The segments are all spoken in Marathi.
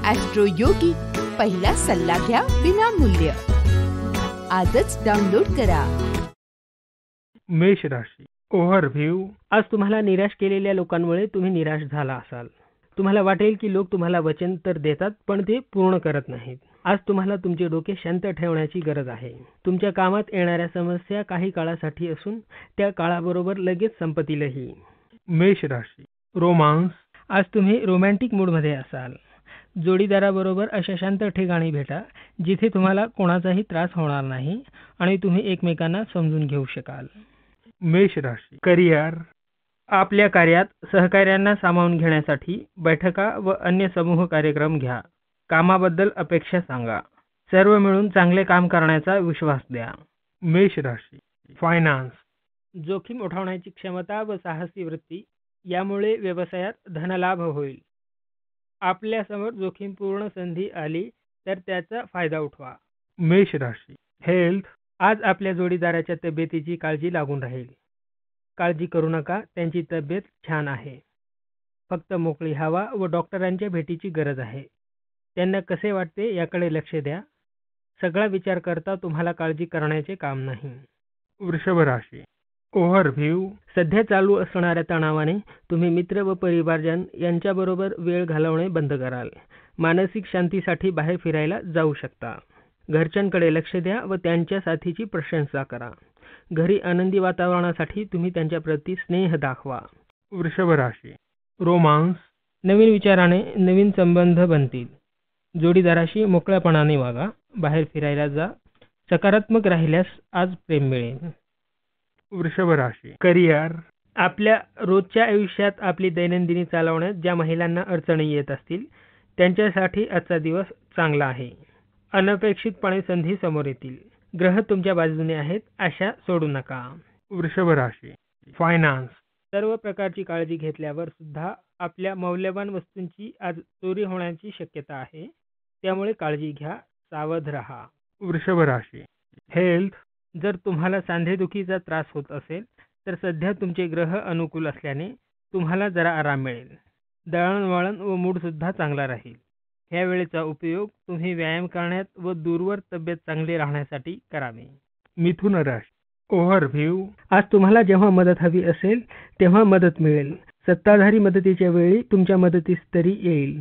ॲस्ट्रो योगी, पहिला सल्ला घ्या विनामूल्य. आजच डाउनलोड करा. मेष राशी ओव्हरव्ह्यू. आज तुम्हाला निराश केलेल्या लोकांमुळे तुम्ही निराश झाला असाल. तुम्हाला वाटेल की लोक तुम्हाला वचन तर देतात पण ते पूर्ण करत नाहीत. आज तुम्हाला तुमचे डोके शांत ठेवण्याची गरज आहे. तुमच्या कामात येणाऱ्या समस्या काही काळासाठी असून त्या काळाबरोबर लगेच संपतीलही. मेष राशी रोमांस. आज तुम्ही रोमॅन्टिक मूडमध्ये असाल. जोडीदाराबरोबर अशा शांत ठिकाणी भेटा जिथे तुम्हाला कोणाचाही त्रास होणार नाही आणि तुम्ही एकमेकांना समजून घेऊ शकाल. मेष राशी करिअर. आपल्या कार्यात सहकार्यांना सामावून घेण्यासाठी बैठका व अन्य समूह कार्यक्रम घ्या. कामाबद्दल अपेक्षा सांगा. सर्व मिळून चांगले काम करण्याचा विश्वास द्या. मेष राशी फायनान्स. जोखीम उठवण्याची क्षमता व साहसी वृत्ती यामुळे व्यवसायात धनलाभ होईल. आपल्यासमोर जोखीमपूर्ण संधी आली तर त्याचा फायदा उठवा. मेष राशी हेल्थ. आज आपल्या जोडीदाराच्या तब्येतीची काळजी लागून राहील. काळजी करू नका, त्यांची तब्येत छान आहे. फक्त मोकळी हवा व डॉक्टरांच्या भेटीची गरज आहे. त्यांना कसे वाटते याकडे लक्ष द्या. सगळा विचार करता तुम्हाला काळजी करण्याचे काम नाही. वृषभ राशी ओव्हरव्ह्यू. सध्या चालू असणाऱ्या तणावाने तुम्ही मित्र व परिवारजन यांच्याबरोबर वेळ घालवणे बंद कराल. मानसिक शांतीसाठी बाहेर फिरायला जाऊ शकता. घरच्यांकडे लक्ष द्या व त्यांच्या साथीची प्रशंसा करा. घरी आनंदी वातावरणासाठी तुम्ही त्यांच्याप्रती स्नेह दाखवा. वृषभ राशी रोमांस. नवीन विचाराने नवीन संबंध बनतील. जोडीदाराशी मोकळ्यापणाने वागा. बाहेर फिरायला जा. सकारात्मक राहिल्यास आज प्रेम मिळेल. वृषभ राशी करिअर. आपल्या रोजच्या आयुष्यात आपली दैनंदिनी चालवण्यात ज्या महिलांना अडचणी येत असतील त्यांच्यासाठी आजचा दिवस चांगला आहे. अनपेक्षितपणे संधी समोर येतील. ग्रह तुमच्या बाजूने आहेत, आशा सोडू नका. वृषभ राशी फायनान्स. सर्व प्रकारची काळजी घेतल्यावर सुद्धा आपल्या मौल्यवान वस्तूंची आज चोरी होण्याची शक्यता आहे. त्यामुळे काळजी घ्या, सावध राहा. वृषभ राशी हेल्थ. जर तुम्हाला सांधेदुखीचा त्रास होत असेल तर सध्या तुमचे ग्रह अनुकूल असल्याने तुम्हाला जरा आराम मिळेल. दळणवळण व मूड सुद्धा चांगला राहील. ह्या वेळेचा उपयोग तुम्ही व्यायाम करण्यात व दूरवर तब्येत चांगली राहण्यासाठी करावे. मिथुन राशी ओव्हरव्ह्यू. आज तुम्हाला जेव्हा मदत हवी असेल तेव्हा मदत मिळेल. सत्ताधारी मदतीच्या वेळी तुमच्या मदतीस तरी येईल.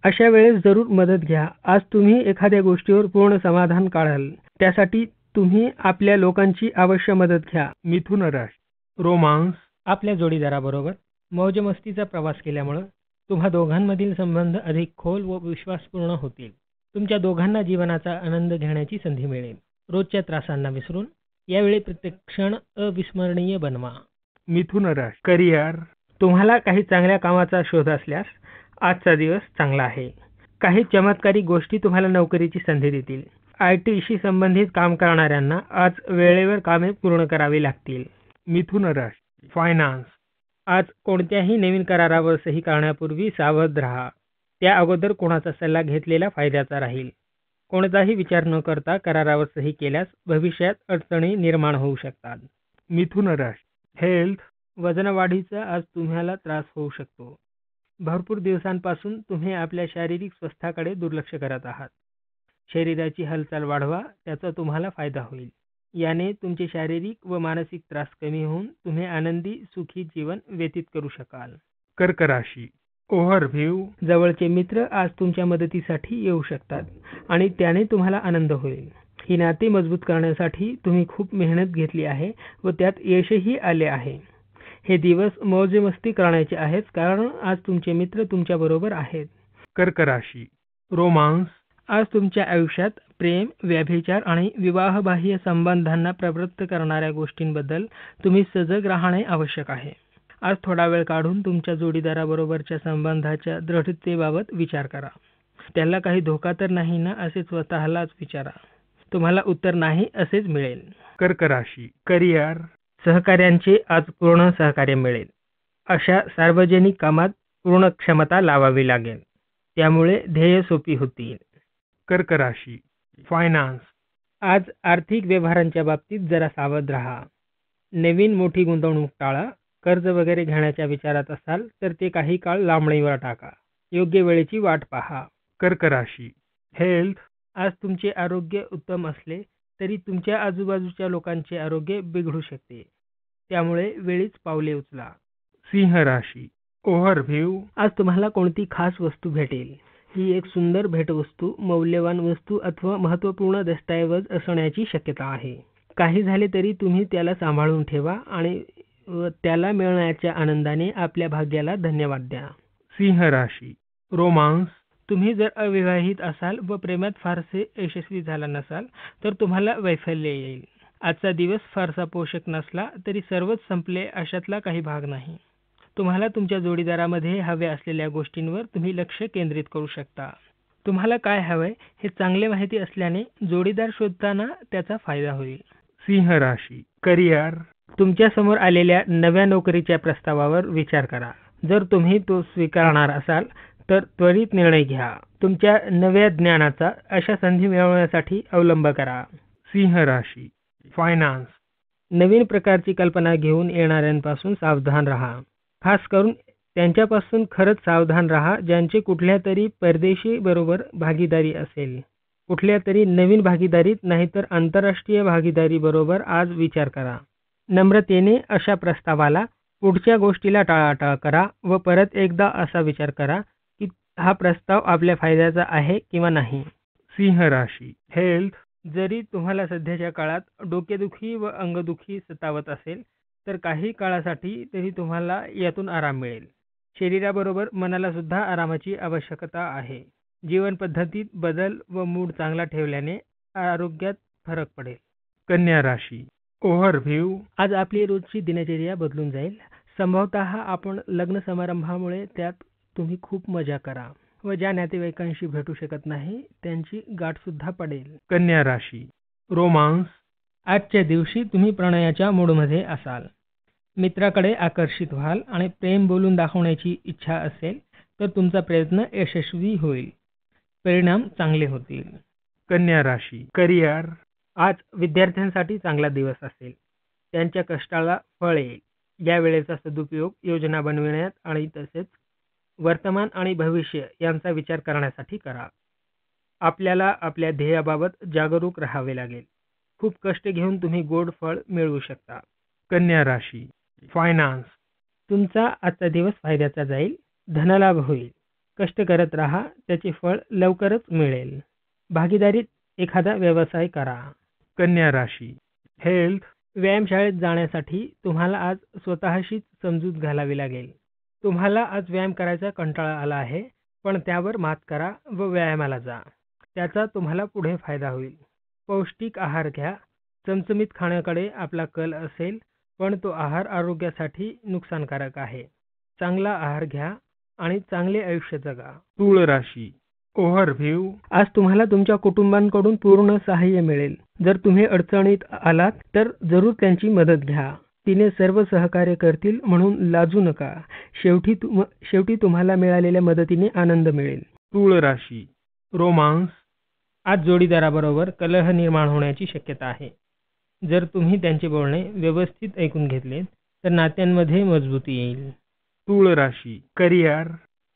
अशा वेळेस जरूर मदत घ्या. आज तुम्ही एखाद्या गोष्टीवर पूर्ण समाधान काढाल. त्यासाठी तुम्ही आपल्या लोकांची अवश्य मदत घ्या. मिथुन राशी रोमांस. आपल्या जोडीदाराबरोबर मौजमस्तीचा प्रवास केल्यामुळे तुम्हा दोघांमधील संबंध अधिक खोल व विश्वासपूर्ण होतील. तुमच्या दोघांना जीवनाचा आनंद घेण्याची संधी मिळेल. रोजच्या त्रासांना विसरून यावेळी प्रत्येक क्षण अविस्मरणीय बनवा. मिथुन राशी करिअर. तुम्हाला काही चांगल्या कामाचा शोध असल्यास आजचा दिवस चांगला आहे. काही चमत्कारिक गोष्टी तुम्हाला नोकरीची संधी देतील. IT शी संबंधित काम करणाऱ्यांना आज वेळेवर कामे पूर्ण करावी लागतील. मिथुन राशी फायनान्स. आज कोणत्याही नवीन करारावर सही करण्यापूर्वी सावध राहा. त्या अगोदर कोणाचा सल्ला घेतलेला फायद्याचा राहील. कोणताही विचार न करता करारावर सही केल्यास भविष्यात अडचणी निर्माण होऊ शकतात. मिथुन राशी हेल्थ. वजनवाढीचा आज तुम्हाला त्रास होऊ शकतो. भरपूर दिवसांपासून तुम्ही आपल्या शारीरिक स्वास्थ्याकडे दुर्लक्ष करत आहात. शरीराची हालचाल वाढवा, त्याचा तुम्हाला फायदा होईल. याने तुमचे शारीरिक व मानसिक त्रास कमी होऊन तुम्ही आनंदी सुखी जीवन व्यतीत करू शकाल. कर्क राशी ओव्हरव्ह्यू. जवळचे मित्र आज तुमच्या मदतीसाठी येऊ शकतात आणि त्याने तुम्हाला आनंद होईल. ही नाती मजबूत करण्यासाठी तुम्ही खूप मेहनत घेतली आहे व त्यात यशही आले आहे. हे दिवस मौजमस्ती करण्याचे आहेत कारण आज तुमचे मित्र तुमच्या बरोबर आहेत. कर्क राशी रोमांस. आज तुमच्या आयुष्यात प्रेम, व्यभिचार आणि विवाहबाह्य संबंधांना प्रवृत्त करणाऱ्या गोष्टींबद्दल तुम्ही सजग राहणे आवश्यक आहे. आज थोडा वेळ काढून तुमच्या जोडीदाराबरोबरच्या संबंधाच्या दृढतेबाबत विचार करा. त्याला काही धोका तर नाही ना असे स्वतःलाच विचारा. तुम्हाला उत्तर नाही असेच मिळेल. कर्क राशी करिअर. सहकाऱ्यांचे आज पूर्ण सहकार्य मिळेल. अशा सार्वजनिक कामात पूर्ण क्षमता लावावी लागेल. त्यामुळे ध्येय सोपी होतील. कर्क राशी फायनान्स. आज आर्थिक व्यवहारांच्या बाबतीत जरा सावध राहा. नवीन मोठी गुंतवणूक टाळा. कर्ज वगैरे घेण्याच्या विचारात असाल तर ते काही काळ लांबणीवर टाका. योग्य वेळेची वाट पहा. कर्क राशी हेल्थ, आज तुमचे आरोग्य उत्तम असले तरी तुमच्या आजूबाजूच्या लोकांचे आरोग्य बिघडू शकते, त्यामुळे वेळीच पावले उचला. सिंह राशी ओव्हरव्ह्यू, आज तुम्हाला कोणती खास वस्तू भेटेल. ही एक सुंदर भेटवस्तू, मौल्यवान वस्तू अथवा महत्त्वपूर्ण दस्तऐवज असण्याची शक्यता आहे. काही झाले तरी तुम्ही त्याला सांभाळून ठेवा आणि त्याला मिळण्याच्या आनंदाने आपल्या भाग्याला धन्यवाद द्या. सिंह राशी रोमांस, तुम्ही जर अविवाहित असाल व प्रेमात फारसे यशस्वी झाला नसाल तर तुम्हाला वैफल्य येईल. आजचा दिवस फारसा पोषक नसला तरी सर्वच संपले अशातला काही भाग नाही. तुम्हाला तुमच्या जोडीदारामध्ये हव्या असलेल्या गोष्टींवर तुम्ही लक्ष केंद्रित करू शकता. तुम्हाला काय हवंय हे चांगले माहिती असल्याने जोडीदार शोधताना त्याचा फायदा होईल. सिंह राशी करिअर, तुमच्या समोर आलेल्या नव्या नोकरीच्या प्रस्तावावर विचार करा. जर तुम्ही तो स्वीकारणार असाल तर त्वरित निर्णय घ्या. तुमच्या नव्या ज्ञानाचा अशा संधी मिळवण्यासाठी अवलंब करा. सिंह राशी फायनान्स, नवीन प्रकारची कल्पना घेऊन येणाऱ्यांपासून सावधान राहा. खास करून त्यांच्यापासून खरंच सावधान राहा ज्यांचे कुठल्या तरी परदेशी बरोबर भागीदारी असेल. कुठल्या तरी नवीन भागीदारीत नाहीतर आंतरराष्ट्रीय भागीदारी बरोबर आज विचार करा. नम्रतेने अशा प्रस्तावाला पुढच्या गोष्टीला टाळाटाळ करा व परत एकदा असा विचार करा की हा प्रस्ताव आपल्या फायद्याचा आहे किंवा नाही. सिंह राशी हेल्थ, जरी तुम्हाला सध्याच्या काळात डोकेदुखी व अंगदुखी सतावत असेल तर काही काळासाठी तरी तुम्हाला यातून आराम मिळेल. शरीराबरोबर मनाला सुद्धा आरामाची आवश्यकता आहे. जीवन पद्धतीत बदल व मूड चांगला ठेवल्याने आरोग्यात फरक पडेल. कन्या राशी ओव्हरव्ह्यू, आज आपली रोजची दिनचर्या बदलून जाईल. संभवतः आपण लग्न समारंभामुळे त्यात तुम्ही खूप मजा करा व ज्या नातेवाईकांशी भेटू शकत नाही त्यांची गाठ सुद्धा पडेल. कन्या राशी रोमांस, आजच्या दिवशी तुम्ही प्रणयाच्या मूडमध्ये असाल. मित्राकडे आकर्षित व्हाल आणि प्रेम बोलून दाखवण्याची इच्छा असेल तर तुमचा प्रयत्न यशस्वी होईल. परिणाम चांगले होतील. कन्या राशी करिअर, आज विद्यार्थ्यांसाठी चांगला दिवस असेल. त्यांच्या कष्टाला फळ येईल. या वेळेचा सदुपयोग योजना बनविण्यात आणि तसेच वर्तमान आणि भविष्य यांचा विचार करण्यासाठी करा. आपल्याला आपल्या ध्येयाबाबत जागरूक राहावे लागेल. खूप कष्ट घेऊन तुम्ही गोड फळ मिळवू शकता. कन्या राशी फायनान्स, तुमचा आजचा दिवस फायद्याचा जाईल. धनलाभ होईल. कष्ट करत राहा, त्याचे फळ लवकरच मिळेल. भागीदारीत एखादा व्यवसाय करा. कन्या राशी हेल्थ, व्यायामशाळेत जाण्यासाठी तुम्हाला आज स्वतःशीच समजूत घालावी लागेल. तुम्हाला आज व्यायाम करायचा कंटाळा आला आहे, पण त्यावर मात करा व व्यायामाला जा. त्याचा तुम्हाला पुढे फायदा होईल. पौष्टिक आहार घ्या. चमचमीत खाण्याकडे आपला कल असेल पण तो आहार आरोग्यासाठी नुकसानकारक आहे. चांगला आहार घ्या आणि चांगले आयुष्य जगा. तूळ राशी ओव्हरव्ह्यू, आज तुम्हाला तुमच्या कुटुंबांकडून पूर्ण सहाय्य मिळेल. जर तुम्ही अडचणीत आलात तर जरूर त्यांची मदत घ्या. तिने सर्व सहकार्य करतील म्हणून लाजू नका. शेवटी तुम्हाला मिळालेल्या मदतीने आनंद मिळेल. तूळ राशी रोमांस, आज जोडीदाराबरोबर कलह निर्माण होण्याची शक्यता आहे. जर तुम्ही त्यांचे बोलणे व्यवस्थित ऐकून घेतले तर नात्यांमध्ये मजबूती येईल. तूळ राशी करिअर,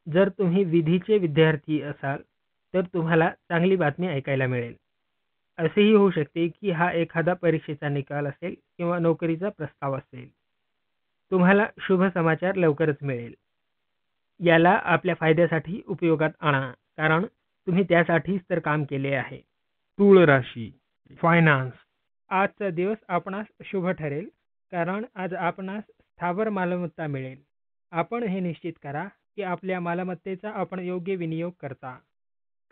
जर तुम्ही विधीचे विद्यार्थी असाल तर तुम्हाला चांगली बातमी ऐकायला मिळेल. असेही होऊ शकते की हा एखादा परीक्षेचा निकाल असेल किंवा नोकरीचा प्रस्ताव असेल. तुम्हाला शुभ समाचार लवकरच मिळेल. याला आपल्या फायद्यासाठी उपयोगात आणा, कारण तुम्ही त्यासाठीच तर काम केले आहे. तूळ राशी फायनान्स, आजचा दिवस आपणास शुभ ठरेल, कारण आज आपणास स्थावर मालमत्ता मिळेल. आपण हे निश्चित करा की आपल्या मालमत्तेचा आपण योग्य विनियोग करता,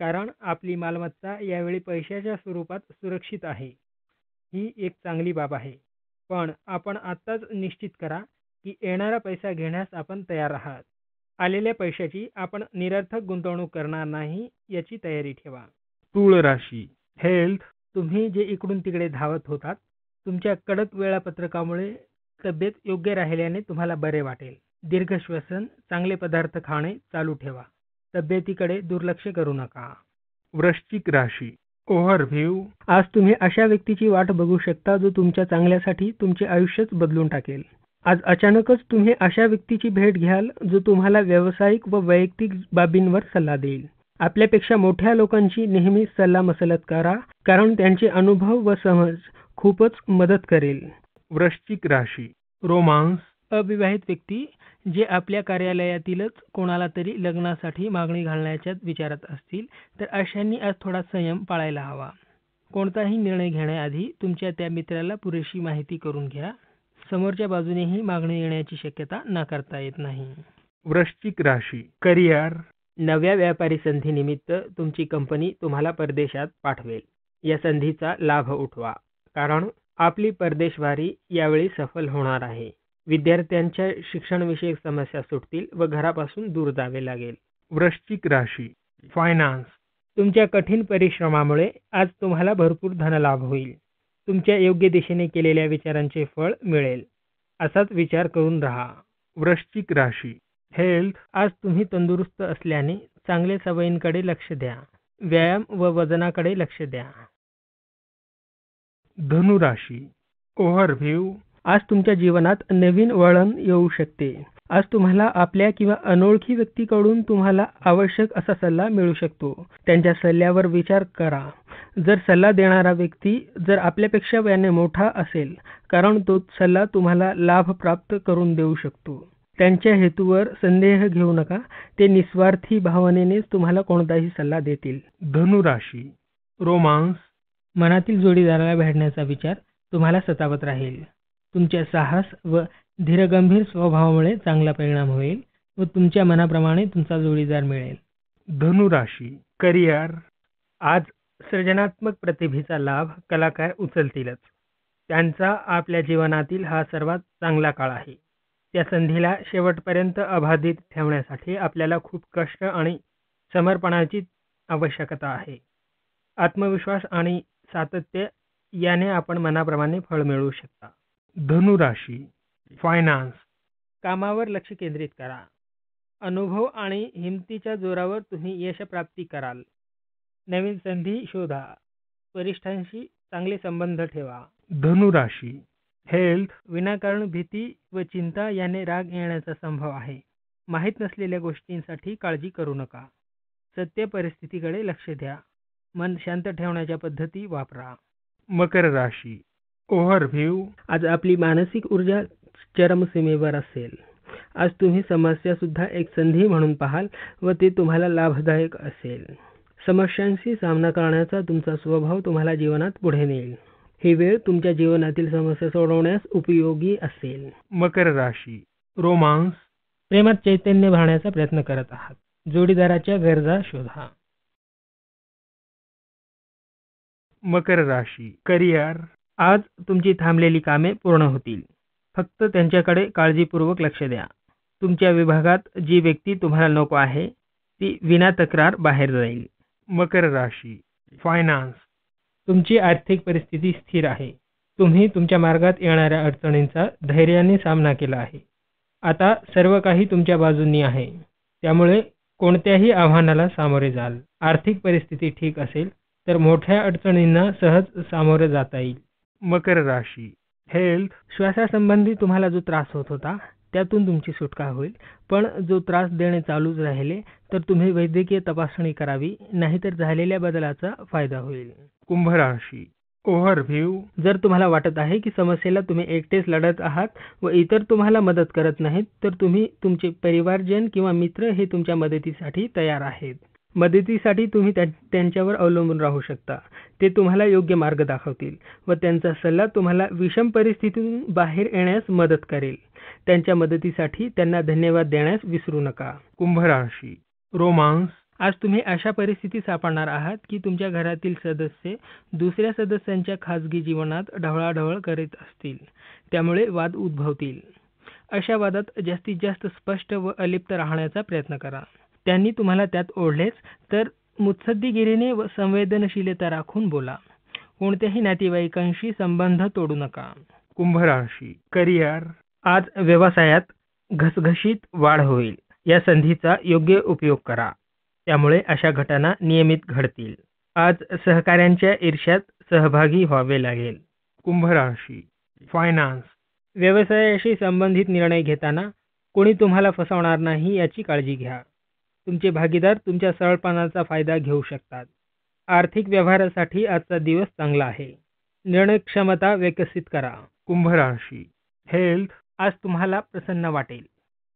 कारण आपली मालमत्ता यावेळी पैशाच्या स्वरूपात सुरक्षित आहे. ही एक चांगली बाब आहे. पण आपण आत्ताच निश्चित करा की येणारा पैसा घेण्यास आपण तयार आहात. आलेल्या पैशाची आपण निरर्थक गुंतवणूक करणार नाही याची तयारी ठेवा. तूळ राशी हेल्थ, तुम्ही जे इकडून तिकडे धावत होतात, तुमच्या कडक वेळापत्रकामुळे तब्येत योग्य राहिल्याने तुम्हाला बरे वाटेल. दीर्घ श्वसन, चांगले पदार्थ खाणे चालू ठेवा. तब्येतीकडे दुर्लक्ष करू नका. वृश्चिक राशी ओव्हरव्ह्यू, आज तुम्ही अशा व्यक्तीची वाट बघू शकता जो तुमच्या चांगल्यासाठी तुमचे आयुष्यच बदलून टाकेल. आज अचानकच तुम्ही अशा व्यक्तीची भेट घ्याल जो तुम्हाला व्यावसायिक व वैयक्तिक बाबींवर सल्ला देईल. आपल्यापेक्षा मोठ्या लोकांची नेहमी सल्लामसलत करा, कारण त्यांचे अनुभव व समज खूपच मदत करेल. वृश्चिक राशी. रोमांस. अविवाहित व्यक्ती जे आपल्या कार्यालयातीलच कोणाला तरी लग्नासाठी मागणी घालण्याच्या विचारात असतील तर अशांनी आज थोडा संयम पाळायला हवा. कोणताही निर्णय घेण्याआधी तुमच्या त्या मित्राला पुरेशी माहिती करून घ्या. समोरच्या बाजूनेही मागणी येण्याची शक्यता नाकारता येत नाही. वृश्चिक राशी. करिअर. नव्या व्यापारी संधीनिमित्त तुमची कंपनी तुम्हाला परदेशात पाठवेल. या संधीचा लाभ उठवा, कारण आपली परदेशवारी यावेळी सफल होणार आहे. विद्यार्थ्यांच्या शिक्षणविषयक समस्या सुटतील व घरापासून दूर जावे लागेल. वृश्चिक राशी. फायनान्स. तुमच्या कठीण परिश्रमामुळे आज तुम्हाला भरपूर धनलाभ होईल. तुमच्या योग्य दिशेने केलेल्या विचारांचे फळ मिळेल. असाच विचार करून राहा. वृश्चिक राशी. हेल्थ. आज तुम्ही तंदुरुस्त असल्याने चांगल्या सवयींकडे लक्ष द्या. व्यायाम व वजनाकडे लक्ष द्या. धनुराशी. ओव्हरव्ह्यू. आज तुमच्या जीवनात नवीन वळण येऊ शकते. आज तुम्हाला आपल्या किंवा अनोळखी व्यक्तीकडून तुम्हाला आवश्यक असा सल्ला मिळू शकतो. त्यांच्या सल्ल्यावर विचार करा. जर सल्ला देणारा व्यक्ती जर आपल्यापेक्षा वयाने मोठा असेल, कारण तो सल्ला तुम्हाला लाभ प्राप्त करून देऊ शकतो. त्यांच्या हेतूवर संदेह घेऊ नका. ते निस्वार्थी भावनेनेच तुम्हाला कोणताही सल्ला देतील. धनुराशी. रोमांस. मनातील जोडीदाराला भेटण्याचा विचार तुम्हाला सतावत राहील. तुमच्या साहस व धीरगंभीर स्वभावामुळे चांगला परिणाम होईल व तुमच्या मनाप्रमाणे तुमचा जोडीदार मिळेल. धनुराशी. करिअर. आज सृजनात्मक प्रतिभेचा लाभ कलाकार उचलतीलच. त्यांचा आपल्या जीवनातील हा सर्वात चांगला काळ आहे. त्या संधीला शेवटपर्यंत अबाधित ठेवण्यासाठी आपल्याला खूप कष्ट आणि समर्पणाची आवश्यकता आहे. आत्मविश्वास आणि सातत्य याने आपण मनाप्रमाणे फळ मिळवू शकता. धनुराशी. फायनान्स. कामावर लक्ष केंद्रित करा. अनुभव आणि हिमतीच्या जोरावर तुम्ही यशप्राप्ती कराल. नवीन संधी शोधा. वरिष्ठांशी चांगले संबंध ठेवा. धनुराशी. हेल्थ. विनाकारण भीती व चिंता याने राग येण्याचा संभव आहे. माहीत नसलेल्या गोष्टींसाठी काळजी करू नका. सत्य परिस्थितीकडे लक्ष द्या. मन शांत ठेवण्याच्या पद्धती वापरा. मकर राशी. ओव्हरव्ह्यू. आज आपली मानसिक ऊर्जा चरमसीमेवर असेल. आज तुम्ही समस्या सुद्धा एक संधी म्हणून पाहाल व ते तुम्हाला लाभदायक असेल. समस्यांशी सामना करण्याचा तुमचा स्वभाव तुम्हाला जीवनात पुढे नेईल. ही वेळ तुमच्या जीवनातील समस्या सोडवण्यास उपयोगी असेल. मकर राशी. रोमांस. प्रेमात चैतन्य भरण्याचा प्रयत्न करत आहात. जोडीदाराच्या गरजा शोधा. मकर राशी. करिअर. आज तुमची थांबलेली कामे पूर्ण होतील. फक्त त्यांच्याकडे काळजीपूर्वक लक्ष द्या. तुमच्या विभागात जी व्यक्ती तुम्हाला नको आहे ती विना तक्रार बाहेर जाईल. मकर राशी. फायनान्स. तुमची आर्थिक परिस्थिती स्थिर आहे. तुम्ही तुमच्या मार्गात येणाऱ्या अडचणींचा धैर्याने सामना केला आहे. आता सर्व काही तुमच्या बाजूनी आहे. त्यामुळे कोणत्याही आव्हानाला सामोरे जाल. आर्थिक परिस्थिती ठीक असेल तर मोठ्या अडचणींना सहज सामोरे जाता येईल. मकर राशी. हेल्थ. श्वासासंबंधी तुम्हाला जो त्रास होत होता त्यातून तुमची सुटका होईल. पण जो त्रास देणे चालूच राहिले तर तुम्ही वैद्यकीय तपासणी करावी, नाहीतर झालेल्या बदलाचा फायदा होईल. कुंभ राशी. ओव्हरव्ह्यू. जर तुम्हाला वाटत आहे की समस्येला तुम्ही एकटेच लढत आहात व इतर तुम्हाला मदत करत नाहीत, तर तुम्ही तुमचे परिवारजन किंवा मित्र हे तुमच्या मदतीसाठी तयार आहेत. मदतीसाठी तुम्ही त्यांच्यावर अवलंबून राहू शकता. ते तुम्हाला योग्य मार्ग दाखवतील व त्यांचा सल्ला तुम्हाला विषम परिस्थितीतून बाहेर येण्यास मदत करेल. त्यांच्या मदतीसाठी त्यांना धन्यवाद देण्यास विसरू नका. कुंभ राशी. रोमांस. आज तुम्ही अशा परिस्थितीत सापडणार आहात की तुमच्या घरातील सदस्य दुसऱ्या सदस्यांच्या खाजगी जीवनात ढवळाढवळ करीत असतील. त्यामुळे वाद उद्भवतील. अशा वादात जास्तीत जास्त स्पष्ट व अलिप्त राहण्याचा प्रयत्न करा. त्यांनी तुम्हाला त्यात ओढलेच तर मुत्सद्दीगिरीने व संवेदनशीलता राखून बोला. कोणत्याही नातेवाईकांशी संबंध तोडू नका. कुंभ राशी. करिअर. आज व्यवसायात घसघशीत वाढ होईल. या संधीचा योग्य उपयोग करा. त्यामुळे अशा घटना नियमित घडतील. आज सहकाऱ्यांच्या ईर्ष्यात सहभागी व्हावे लागेल. कुंभ राशी. फायनान्स. व्यवसायाशी संबंधित निर्णय घेताना कोणी तुम्हाला फसवणार नाही याची काळजी घ्या. तुमचे भागीदार तुमच्या सरळपणाचा फायदा घेऊ शकतात. आर्थिक व्यवहारासाठी आजचा दिवस चांगला आहे. निर्णय क्षमता विकसित करा. कुंभ राशी. हेल्थ. आज तुम्हाला प्रसन्न वाटेल.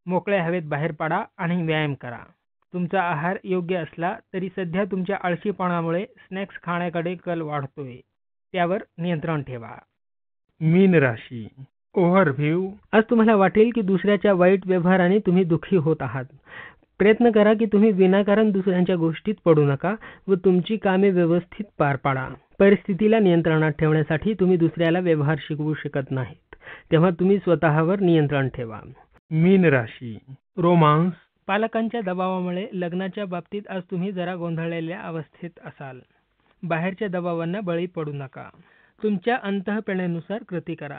मोकळ्या हवेत बाहेर पडा आणि व्यायाम करा. तुमचा आहार योग्य असला तरी सध्या तुमच्या आळशीपणामुळे स्नॅक्स खाण्याकडे कल वाढतोय. त्यावर नियंत्रण ठेवा. मीन राशी. ओव्हरव्ह्यू. आज तुम्हाला वाटेल की दुसऱ्याच्या वाईट व्यवहाराने तुम्ही दुःखी होत आहात. प्रयत्न करा की तुम्ही विनाकारण दुसऱ्यांच्या गोष्टीत पडू नका व तुमची कामे व्यवस्थित पार पाडा. परिस्थितीला नियंत्रणात ठेवण्यासाठी तुम्ही दुसऱ्याला व्यवहार शिकवू शकत नाहीत, तेव्हा तुम्ही स्वतःवर नियंत्रण ठेवा. मीन राशी. रोमांस. पालकांच्या दबावामुळे लग्नाच्या बाबतीत आज तुम्ही जरा गोंधळलेल्या अवस्थेत असाल. बाहेरच्या दबावांना बळी पडू नका. तुमच्या अंतःप्रेरणेनुसार कृती करा.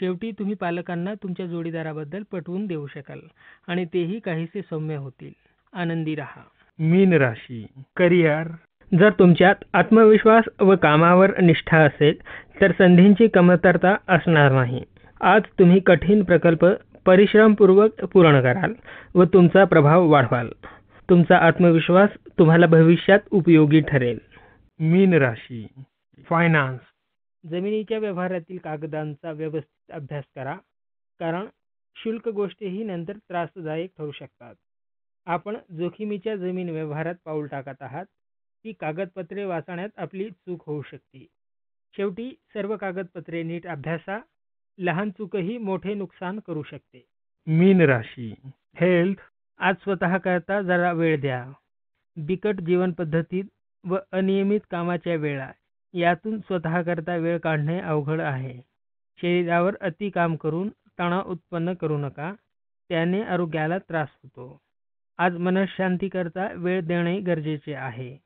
शेवटी तुम्ही पालकांना तुमच्या जोडीदाराबद्दल पटवून देऊ शकाल आणि तेही काहीसे सौम्य होतील. आनंदी राहा. मीन राशी. करिअर. जर तुमच्यात आत्मविश्वास व कामावर निष्ठा असेल तर संधींची कमतरता असणार नाही. आज तुम्ही कठीण प्रकल्प परिश्रमपूर्वक पूर्ण कराल व तुमचा प्रभाव वाढवाल. तुमचा आत्मविश्वास तुम्हाला भविष्यात उपयोगी ठरेल. मीन राशी. फायनान्स. जमिनीच्या व्यवहारातील कागदांचा व्यवस्थित अभ्यास करा, कारण शुल्क गोष्टीही नंतर त्रासदायक ठरू शकतात. आपण जोखमीच्या जमीन व्यवहारात पाऊल टाकत आहात. ती कागदपत्रे वाचण्यात आपली चूक होऊ शकते. शेवटी सर्व कागदपत्रे नीट अभ्यासा. लहान चूकही मोठे नुकसान करू शकते. मीन राशी. हेल्थ. आज स्वतः करता जरा वेळ द्या. बिकट जीवन पद्धतीत व अनियमित कामाच्या वेळा यातून स्वतः करता वेळ काढणे अवघड आहे. शरीरावर अति काम करून तणाव उत्पन्न करू नका, त्याने आरोग्याला त्रास होतो. आज मनःशांती करता वेळ देणे गरजेचे आहे.